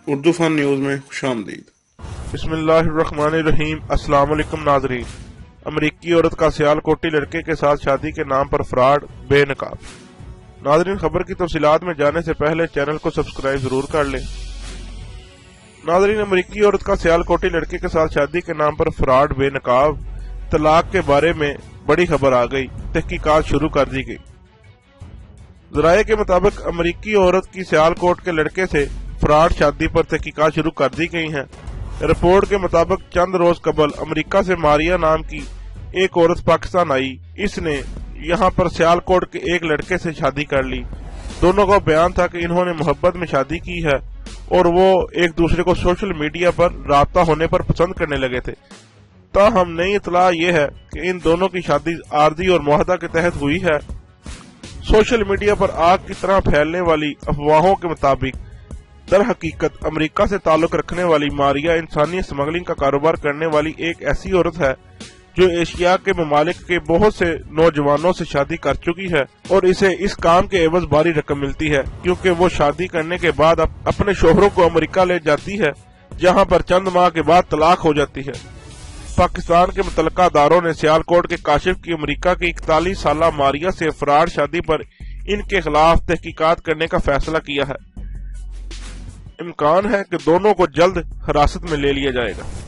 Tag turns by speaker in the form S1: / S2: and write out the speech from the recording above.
S1: اردو فن news میں خوش آمدید۔
S2: بسم اللہ الرحمن الرحیم۔ السلام علیکم ناظرین۔ امریکی عورت کا سیالکوٹی لڑکے کے ساتھ شادی کے نام پر فراڈ بے نقاب۔ ناظرین، خبر کی تفصیلات میں جانے سے پہلے چینل کو سبسکرائب ضرور کر لیں۔ ناظرین، امریکی عورت کا سیالکوٹی لڑکے کے ساتھ شادی کے نام پر فراڈ بے نقاب طلاق کے بارے میں بڑی خبر آ گئی، تحقیقات شروع کر دی گئی۔ ذرائع کے مطابق امریکی عورت کی سیالکوٹ کے لڑکے سے فراڈ شادی پر تحقیقات شروع کر دی گئی ہیں۔ رپورٹ کے مطابق چند روز قبل امریکہ سے ماریا نام کی ایک عورت پاکستان آئی۔ اس نے یہاں پر سیالکوٹ کے ایک لڑکے سے شادی کر لی۔ دونوں کا بیان تھا کہ انہوں نے محبت میں شادی کی ہے اور وہ ایک دوسرے کو سوشل میڈیا پر رابطہ ہونے پر پسند کرنے لگے تھے۔ تاہم نئی اطلاع یہ ہے کہ ان دونوں کی شادی عارضی اور معاہدہ کے تحت ہوئی ہے۔ سوشل میڈیا پر آگ کی طرح پھیلنے والی افواہوں کے مطابق در حقیقت امریکہ سے تعلق رکھنے والی ماریا انسانی اسمگلنگ کا کاروبار کرنے والی ایک ایسی عورت ہے جو ایشیا کے ممالک کے بہت سے نوجوانوں سے شادی کر چکی ہے اور اسے اس کام کے عوض بھاری رقم ملتی ہے، کیونکہ وہ شادی کرنے کے بعد اپنے شوہروں کو امریکہ لے جاتی ہے، جہاں پر چند ماہ کے بعد طلاق ہو جاتی ہے۔ پاکستان کے متعلقہ اداروں نے سیالکوٹ کے کاشف کی امریکہ کی 41 سالہ ماریا سے فراڈ شادی پر ان کے خلاف تحقیقات کرنے کا فیصلہ کیا ہے۔ امکان ہے کہ دونوں کو جلد حراست میں لے لیا جائے گا۔